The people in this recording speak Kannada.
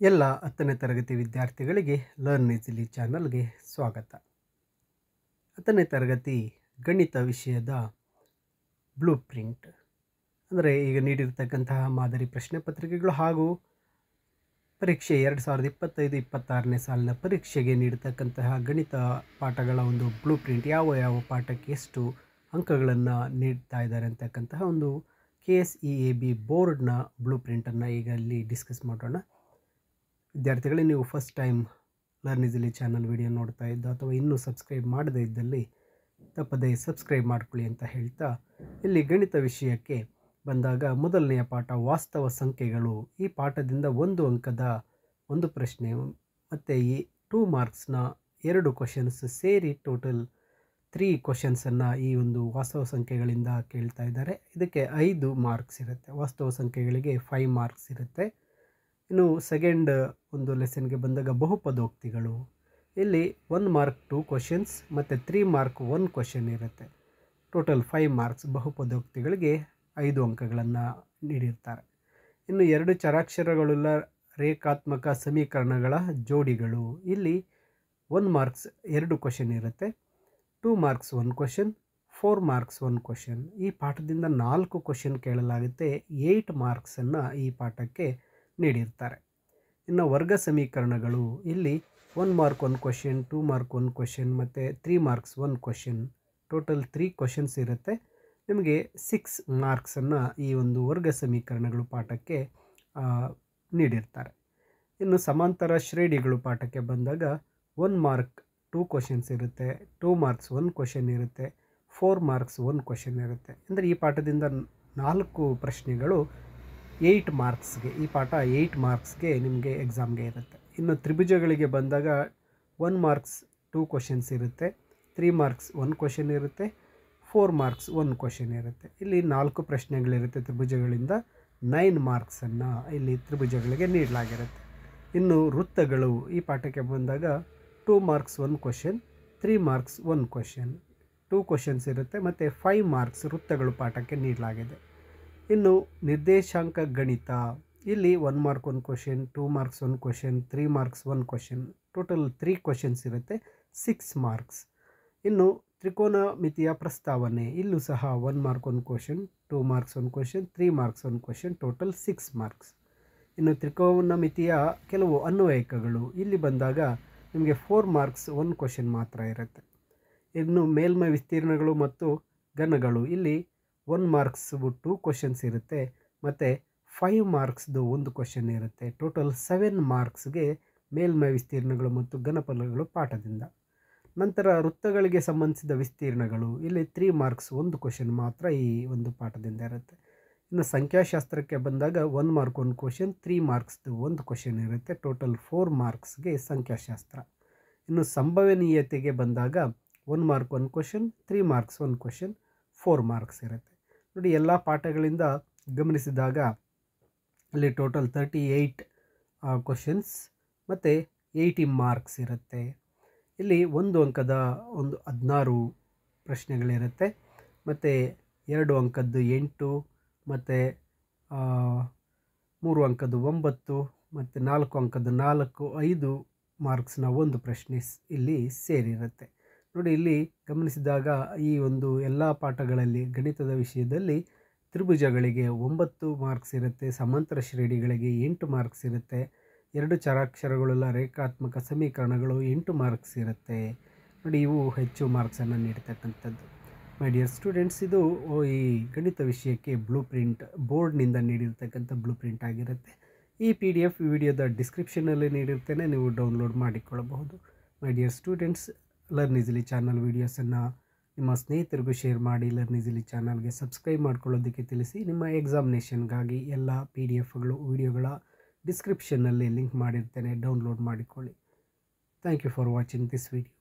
ಎಲ್ಲ 10ನೇ ತರಗತಿ ವಿದ್ಯಾರ್ಥಿಗಳಿಗೆ ಲರ್ನ್ ಈಸಿಲಿ ಚಾನಲ್ಗೆ ಸ್ವಾಗತ. 10ನೇ ತರಗತಿ ಗಣಿತ ವಿಷಯದ ಬ್ಲೂ ಪ್ರಿಂಟ್ ಅಂದರೆ ಈಗ ನೀಡಿರ್ತಕ್ಕಂತಹ ಮಾದರಿ ಪ್ರಶ್ನೆ ಪತ್ರಿಕೆಗಳು ಹಾಗೂ ಪರೀಕ್ಷೆ 2025-26ನೇ ಸಾಲಿನ ಪರೀಕ್ಷೆಗೆ ನೀಡತಕ್ಕಂತಹ ಗಣಿತ ಪಾಠಗಳ ಒಂದು ಬ್ಲೂ ಪ್ರಿಂಟ್, ಯಾವ ಪಾಠಕ್ಕೆ ಎಷ್ಟು ಅಂಕಗಳನ್ನು ನೀಡ್ತಾ ಇದ್ದಾರೆ ಅಂತಕ್ಕಂತಹ ಒಂದು KSEAB ಬೋರ್ಡ್ನ ಬ್ಲೂ ಪ್ರಿಂಟನ್ನು ಈಗ ಇಲ್ಲಿ ಡಿಸ್ಕಸ್ ಮಾಡೋಣ. ವಿದ್ಯಾರ್ಥಿಗಳೇ, ನೀವು first time learn easily channel video ನೋಡ್ತಾ ಇದ್ದ ಅಥವಾ ಇನ್ನೂ ಸಬ್ಸ್ಕ್ರೈಬ್ ಮಾಡದೇ ಇದ್ದಲ್ಲಿ ತಪ್ಪದೇ ಸಬ್ಸ್ಕ್ರೈಬ್ ಮಾಡ್ಕೊಳ್ಳಿ ಅಂತ ಹೇಳ್ತಾ, ಇಲ್ಲಿ ಗಣಿತ ವಿಷಯಕ್ಕೆ ಬಂದಾಗ ಮೊದಲನೆಯ ಪಾಠ ವಾಸ್ತವ ಸಂಖ್ಯೆಗಳು. ಈ ಪಾಠದಿಂದ 1 ಅಂಕದ ಒಂದು ಪ್ರಶ್ನೆ ಮತ್ತು ಈ 2 ಮಾರ್ಕ್ಸ್ನ 2 ಕ್ವಶನ್ಸ್ ಸೇರಿ ಟೋಟಲ್ 3 ಕ್ವಶನ್ಸನ್ನು ಈ ಒಂದು ವಾಸ್ತವ ಸಂಖ್ಯೆಗಳಿಂದ ಕೇಳ್ತಾ ಇದ್ದಾರೆ. ಇದಕ್ಕೆ 5 ಮಾರ್ಕ್ಸ್ ಇರುತ್ತೆ. ವಾಸ್ತವ ಸಂಖ್ಯೆಗಳಿಗೆ 5 ಮಾರ್ಕ್ಸ್ ಇರುತ್ತೆ. ಇನ್ನು ಸೆಕೆಂಡ್ ಒಂದು ಲೆಸನ್ಗೆ ಬಂದಾಗ ಬಹುಪದೋಕ್ತಿಗಳು, ಇಲ್ಲಿ 1 ಮಾರ್ಕ್ 2 ಕ್ವಶನ್ಸ್ ಮತ್ತು 3 ಮಾರ್ಕ್ 1 ಕ್ವಶನ್ ಇರುತ್ತೆ. Total 5 marks. ಬಹುಪದೋಕ್ತಿಗಳಿಗೆ 5 ಅಂಕಗಳನ್ನು ನೀಡಿರ್ತಾರೆ. ಇನ್ನು 2 ಚರಾಕ್ಷರಗಳುಳ್ಳ ರೇಖಾತ್ಮಕ ಸಮೀಕರಣಗಳ ಜೋಡಿಗಳು, ಇಲ್ಲಿ 1 ಮಾರ್ಕ್ಸ್ 2 ಕ್ವಶನ್ ಇರುತ್ತೆ. 2 ಮಾರ್ಕ್ಸ್ 1 ಕ್ವಶನ್, 4 ಮಾರ್ಕ್ಸ್ 1 ಕ್ವಶನ್. ಈ ಪಾಠದಿಂದ 4 ಕ್ವಶನ್ ಕೇಳಲಾಗುತ್ತೆ. 8 ಮಾರ್ಕ್ಸನ್ನು ಈ ಪಾಠಕ್ಕೆ ನೀಡಿರ್ತಾರೆ. ಇನ್ನು ವರ್ಗ ಸಮೀಕರಣಗಳು, ಇಲ್ಲಿ 1 ಮಾರ್ಕ್ 1 ಕ್ವಶನ್, 2 ಮಾರ್ಕ್ 1 ಕ್ವಶನ್ ಮತ್ತು 3 ಮಾರ್ಕ್ಸ್ 1 ಕ್ವಶನ್. ಟೋಟಲ್ 3 ಕ್ವಶನ್ಸ್ ಇರುತ್ತೆ. ನಿಮಗೆ 6 ಮಾರ್ಕ್ಸನ್ನು ಈ ಒಂದು ವರ್ಗ ಸಮೀಕರಣಗಳು ಪಾಠಕ್ಕೆ ನೀಡಿರ್ತಾರೆ. ಇನ್ನು ಸಮಾಂತರ ಶ್ರೇಣಿಗಳು ಪಾಠಕ್ಕೆ ಬಂದಾಗ 1 ಮಾರ್ಕ್ 2 ಕ್ವಶನ್ಸ್ ಇರುತ್ತೆ, 2 ಮಾರ್ಕ್ಸ್ 1 ಕ್ವಶನ್ ಇರುತ್ತೆ, 4 ಮಾರ್ಕ್ಸ್ 1 ಕ್ವಶನ್ ಇರುತ್ತೆ. ಅಂದರೆ ಈ ಪಾಠದಿಂದ 4 ಪ್ರಶ್ನೆಗಳು 8 ಮಾರ್ಕ್ಸ್ಗೆ, ಈ ಪಾಠ 8 ಮಾರ್ಕ್ಸ್ಗೆ ನಿಮಗೆ ಎಕ್ಸಾಮ್ಗೆ ಇರುತ್ತೆ. ಇನ್ನು ತ್ರಿಭುಜಗಳಿಗೆ ಬಂದಾಗ 1 ಮಾರ್ಕ್ಸ್ 2 ಕ್ವಶನ್ಸ್ ಇರುತ್ತೆ, 3 ಮಾರ್ಕ್ಸ್ 1 ಕ್ವಶನ್ ಇರುತ್ತೆ, 4 ಮಾರ್ಕ್ಸ್ 1 ಕ್ವಶನ್ ಇರುತ್ತೆ. ಇಲ್ಲಿ 4 ಪ್ರಶ್ನೆಗಳಿರುತ್ತೆ. ತ್ರಿಭುಜಗಳಿಂದ 9 ಮಾರ್ಕ್ಸನ್ನು ಇಲ್ಲಿ ತ್ರಿಭುಜಗಳಿಗೆ ನೀಡಲಾಗಿರುತ್ತೆ. ಇನ್ನು ವೃತ್ತಗಳು ಈ ಪಾಠಕ್ಕೆ ಬಂದಾಗ 2 marks 1 question, 3 marks 1 question, 2 questions ಇರುತ್ತೆ ಮತ್ತು 5 ಮಾರ್ಕ್ಸ್ ವೃತ್ತಗಳು ಪಾಠಕ್ಕೆ ನೀಡಲಾಗಿದೆ. ಇನ್ನು ನಿರ್ದೇಶಾಂಕ ಗಣಿತ, ಇಲ್ಲಿ 1 mark 1 question, 2 marks 1 question, 3 marks 1 question. Total 3 questions ಇರುತ್ತೆ, 6 ಮಾರ್ಕ್ಸ್. ಇನ್ನು ತ್ರಿಕೋನಮಿತಿಯ ಪ್ರಸ್ತಾವನೆ, ಇಲ್ಲೂ ಸಹ 1 mark 1 question, 2 marks 1 question, 3 marks 1 question, total 6 marks. ಇನ್ನು ತ್ರಿಕೋನಮಿತಿಯ ಕೆಲವು ಅನ್ವಯಿಕಗಳು, ಇಲ್ಲಿ ಬಂದಾಗ ನಿಮಗೆ 4 ಮಾರ್ಕ್ಸ್ 1 ಕ್ವಶನ್ ಮಾತ್ರ ಇರುತ್ತೆ. ಇನ್ನು ಮೇಲ್ಮೈ ವಿಸ್ತೀರ್ಣಗಳು ಮತ್ತು ಘನಗಳು, ಇಲ್ಲಿ 1 ಮಾರ್ಕ್ಸ್ 2 ಕ್ವಶನ್ಸ್ ಇರುತ್ತೆ ಮತ್ತು 5 ಮಾರ್ಕ್ಸ್ದು 1 ಕ್ವಶನ್ ಇರುತ್ತೆ. ಟೋಟಲ್ 7 ಮಾರ್ಕ್ಸ್ಗೆ ಮೇಲ್ಮೈ ವಿಸ್ತೀರ್ಣಗಳು ಮತ್ತು ಘನಫಲಗಳು ಪಾಠದಿಂದ. ನಂತರ ವೃತ್ತಗಳಿಗೆ ಸಂಬಂಧಿಸಿದ ವಿಸ್ತೀರ್ಣಗಳು, ಇಲ್ಲಿ 3 ಮಾರ್ಕ್ಸ್ 1 ಕ್ವಶನ್ ಮಾತ್ರ ಈ ಒಂದು ಪಾಠದಿಂದ ಇರುತ್ತೆ. ಇನ್ನು ಸಂಖ್ಯಾಶಾಸ್ತ್ರಕ್ಕೆ ಬಂದಾಗ 1 ಮಾರ್ಕ್ 1 ಕ್ವಶನ್, 3 ಮಾರ್ಕ್ಸ್ದು 1 ಕ್ವಶನ್ ಇರುತ್ತೆ. ಟೋಟಲ್ 4 ಮಾರ್ಕ್ಸ್ಗೆ ಸಂಖ್ಯಾಶಾಸ್ತ್ರ. ಇನ್ನು ಸಂಭವನೀಯತೆಗೆ ಬಂದಾಗ 1 mark 1 question, 3 marks 1 question, 4 marks ಇರುತ್ತೆ. ನೋಡಿ, ಎಲ್ಲ ಪಾಠಗಳಿಂದ ಗಮನಿಸಿದಾಗ ಅಲ್ಲಿ ಟೋಟಲ್ 38 ಕ್ವಶನ್ಸ್ ಮತ್ತು 80 ಮಾರ್ಕ್ಸ್ ಇರುತ್ತೆ. ಇಲ್ಲಿ 1 ಅಂಕದ 16 ಪ್ರಶ್ನೆಗಳಿರುತ್ತೆ ಮತ್ತು 2 ಅಂಕದ್ದು 8 ಮತ್ತು 3 ಅಂಕದ್ದು 9 ಮತ್ತು 4 ಅಂಕದ್ದು 4, 5 ಮಾರ್ಕ್ಸ್ನ 1 ಪ್ರಶ್ನೆ ಇಲ್ಲಿ ಸೇರಿರುತ್ತೆ. ನೋಡಿ, ಇಲ್ಲಿ ಗಮನಿಸಿದಾಗ ಈ ಒಂದು ಎಲ್ಲ ಪಾಠಗಳಲ್ಲಿ ಗಣಿತದ ವಿಷಯದಲ್ಲಿ ತ್ರಿಭುಜಗಳಿಗೆ 9 ಮಾರ್ಕ್ಸ್ ಇರುತ್ತೆ, ಸಮಾಂತರ ಶ್ರೇಣಿಗಳಿಗೆ 8 ಮಾರ್ಕ್ಸ್ ಇರುತ್ತೆ, 2 ಚರಾಕ್ಷರಗಳುಳ್ಳ ರೇಖಾತ್ಮಕ ಸಮೀಕರಣಗಳು 8 ಮಾರ್ಕ್ಸ್ ಇರುತ್ತೆ. ನೋಡಿ, ಇವು ಹೆಚ್ಚು ಮಾರ್ಕ್ಸನ್ನು ನೀಡ್ತಕ್ಕಂಥದ್ದು. ಮೈ ಡಿಯರ್ ಸ್ಟೂಡೆಂಟ್ಸ್, ಇದು ಈ ಗಣಿತ ವಿಷಯಕ್ಕೆ ಬ್ಲೂ ಪ್ರಿಂಟ್, ಬೋರ್ಡ್ನಿಂದ ನೀಡಿರ್ತಕ್ಕಂಥ ಬ್ಲೂ ಪ್ರಿಂಟ್ ಆಗಿರುತ್ತೆ. ಈ PDF ವಿಡಿಯೋದ ಡಿಸ್ಕ್ರಿಪ್ಷನಲ್ಲಿ ನೀಡಿರ್ತೇನೆ, ನೀವು ಡೌನ್ಲೋಡ್ ಮಾಡಿಕೊಳ್ಳಬಹುದು. My dear students, learn easily channel ವೀಡಿಯೋಸನ್ನು ನಿಮ್ಮ ಸ್ನೇಹಿತರಿಗೂ ಶೇರ್ ಮಾಡಿ. ಲರ್ನ್ ಈಸಿಲಿ ಚಾನಲ್ಗೆ ಸಬ್ಸ್ಕ್ರೈಬ್ ಮಾಡ್ಕೊಳ್ಳೋದಕ್ಕೆ ತಿಳಿಸಿ. ನಿಮ್ಮ ಎಕ್ಸಾಮಿನೇಷನ್ಗಾಗಿ ಎಲ್ಲ PDFಗಳು ವಿಡಿಯೋಗಳ ಡಿಸ್ಕ್ರಿಪ್ಷನ್ನಲ್ಲಿ ಲಿಂಕ್ ಮಾಡಿರ್ತೇನೆ, ಡೌನ್ಲೋಡ್ ಮಾಡಿಕೊಳ್ಳಿ. Thank you for watching this video.